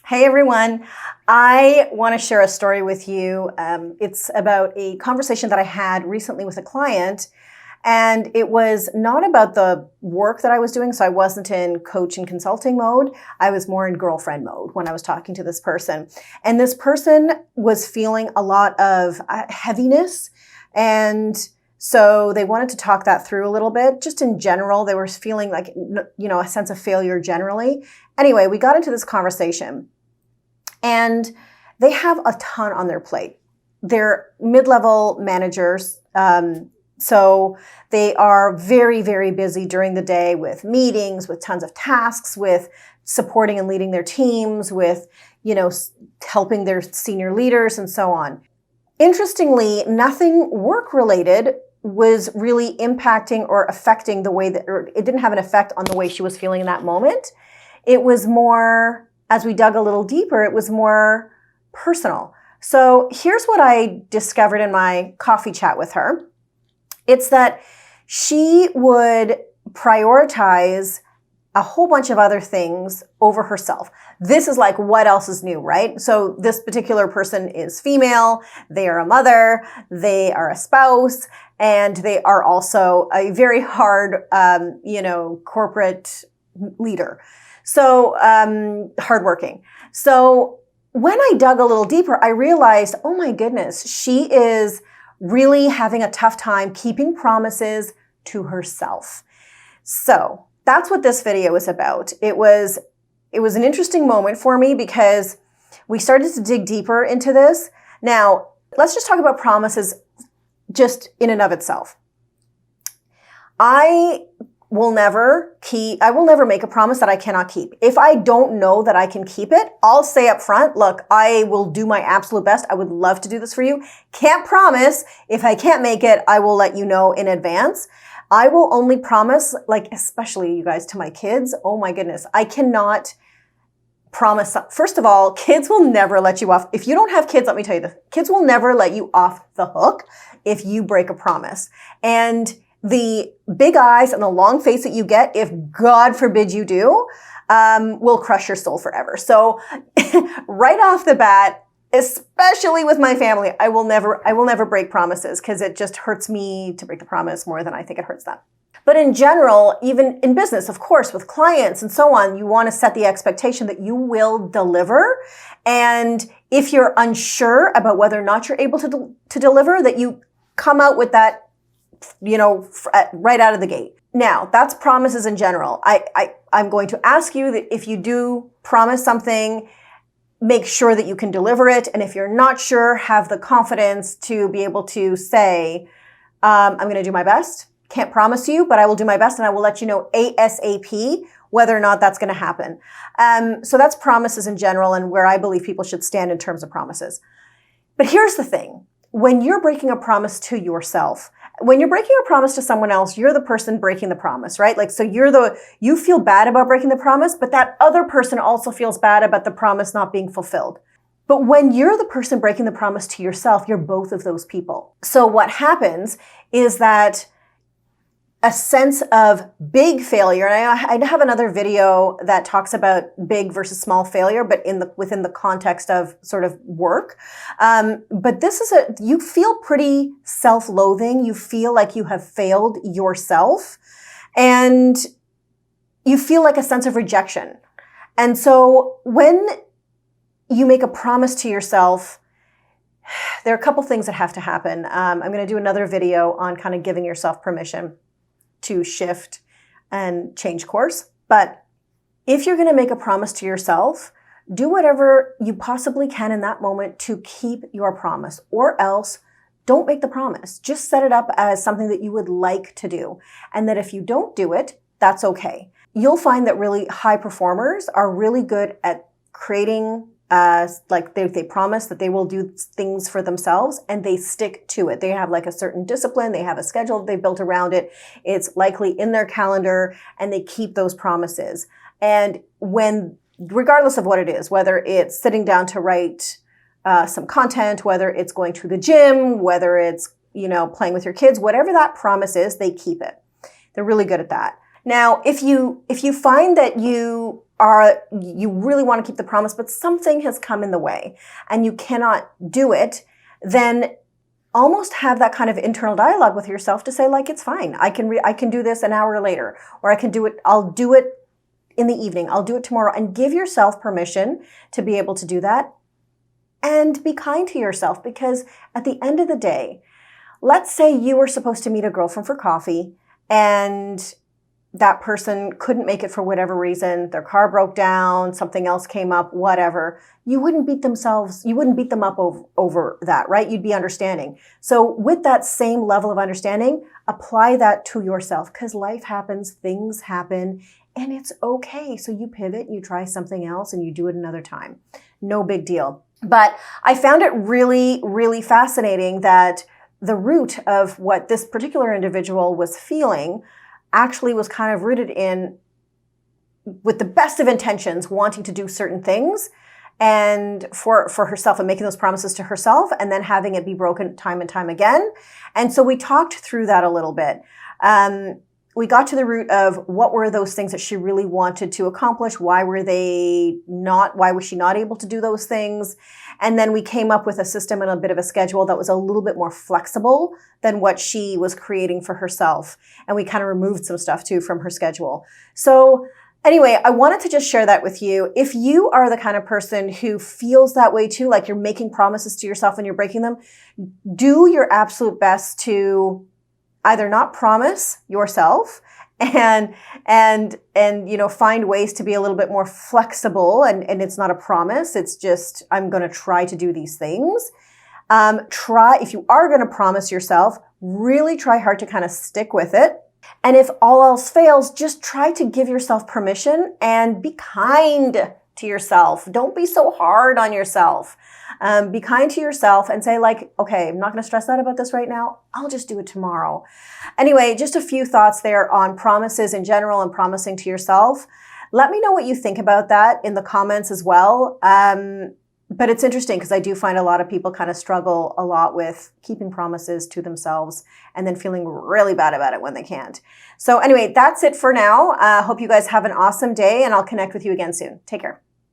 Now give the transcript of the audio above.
Hey everyone, I want to share a story with you. It's about a conversation that I had recently with a client, and it was not about the work that I was doing. So I wasn't in coach and consulting mode. I was more in girlfriend mode when I was talking to this person. And this person was feeling a lot of heaviness. And so they wanted to talk that through a little bit. Just in general, they were feeling like, a sense of failure generally. Anyway, we got into this conversation. And they have a ton on their plate. They're mid-level managers. So they are very, very busy during the day with meetings, with tons of tasks, with supporting and leading their teams, with, helping their senior leaders and so on. Interestingly, nothing work-related was really impacting or affecting the way or it didn't have an effect on the way she was feeling in that moment. It was more, as we dug a little deeper, it was more personal. So here's what I discovered in my coffee chat with her. It's that she would prioritize a whole bunch of other things over herself. This is like, what else is new, right? So this particular person is female, they are a mother, they are a spouse, and they are also a very hard, corporate leader. So, hardworking. So when I dug a little deeper, I realized, oh my goodness, she is really having a tough time keeping promises to herself. So that's what this video is about. It was an interesting moment for me because we started to dig deeper into this. Now, let's just talk about promises just in and of itself. I will never make a promise that I cannot keep. If I don't know that I can keep it, I'll say up front, look, I will do my absolute best. I would love to do this for you. Can't promise. If I can't make it, I will let you know in advance. I will only promise, especially you guys, to my kids. Oh my goodness. I cannot promise. First of all, kids will never let you off. If you don't have kids, let me tell you this. Kids will never let you off the hook if you break a promise. And the big eyes and the long face that you get, if God forbid you do, will crush your soul forever. So right off the bat, especially with my family, I will never break promises because it just hurts me to break the promise more than I think it hurts them. But in general, even in business, of course, with clients and so on, you want to set the expectation that you will deliver. And if you're unsure about whether or not you're able to deliver, that you come out with that right out of the gate. Now, that's promises in general. I'm going to ask you that if you do promise something, make sure that you can deliver it. And if you're not sure, have the confidence to be able to say, I'm going to do my best. Can't promise you, but I will do my best and I will let you know ASAP whether or not that's going to happen. So that's promises in general and where I believe people should stand in terms of promises. But here's the thing. When you're breaking a promise to yourself, when you're breaking a promise to someone else, you're the person breaking the promise, right? So you feel bad about breaking the promise, but that other person also feels bad about the promise not being fulfilled. But when you're the person breaking the promise to yourself, you're both of those people. So what happens is that a sense of big failure, and I have another video that talks about big versus small failure, but within the context of sort of work. But you feel pretty self-loathing. You feel like you have failed yourself, and you feel like a sense of rejection. And so when you make a promise to yourself, there are a couple things that have to happen. I'm going to do another video on kind of giving yourself permission to shift and change course. But if you're going to make a promise to yourself, do whatever you possibly can in that moment to keep your promise, or else don't make the promise. Just set it up as something that you would like to do. And that if you don't do it, that's okay. You'll find that really high performers are really good at creating they promise that they will do things for themselves and they stick to it. They have a certain discipline. They have a schedule they built around it. It's likely in their calendar and they keep those promises. And regardless of what it is, whether it's sitting down to write some content, whether it's going to the gym, whether it's, playing with your kids, whatever that promise is, they keep it. They're really good at that. Now, if you find that you you really want to keep the promise, but something has come in the way and you cannot do it, then almost have that kind of internal dialogue with yourself to say, like, it's fine. I can do this an hour later, or I'll do it in the evening. I'll do it tomorrow, and give yourself permission to be able to do that, and be kind to yourself, because at the end of the day, let's say you were supposed to meet a girlfriend for coffee and that person couldn't make it for whatever reason. Their car broke down, something else came up, whatever. You wouldn't beat them up over that, right? You'd be understanding. So with that same level of understanding, apply that to yourself, because life happens, things happen, and it's okay. So you pivot, you try something else, and you do it another time. No big deal. But I found it really, really fascinating that the root of what this particular individual was feeling actually was kind of rooted in, with the best of intentions, wanting to do certain things and for herself, and making those promises to herself, and then having it be broken time and time again. And so we talked through that a little bit. We got to the root of what were those things that she really wanted to accomplish. Why was she not able to do those things? And then we came up with a system and a bit of a schedule that was a little bit more flexible than what she was creating for herself. And we kind of removed some stuff too from her schedule. So anyway, I wanted to just share that with you. If you are the kind of person who feels that way too, like you're making promises to yourself and you're breaking them, do your absolute best to either not promise yourself and find ways to be a little bit more flexible, and it's not a promise, it's just, I'm going to try to do these things. If you are going to promise yourself, really try hard to kind of stick with it. And if all else fails, just try to give yourself permission and be kind to yourself. Don't be so hard on yourself. Be kind to yourself and say, like, okay, I'm not going to stress out about this right now. I'll just do it tomorrow. Anyway, just a few thoughts there on promises in general and promising to yourself. Let me know what you think about that in the comments as well. But it's interesting because I do find a lot of people kind of struggle a lot with keeping promises to themselves and then feeling really bad about it when they can't. So anyway, that's it for now. Hope you guys have an awesome day, and I'll connect with you again soon. Take care.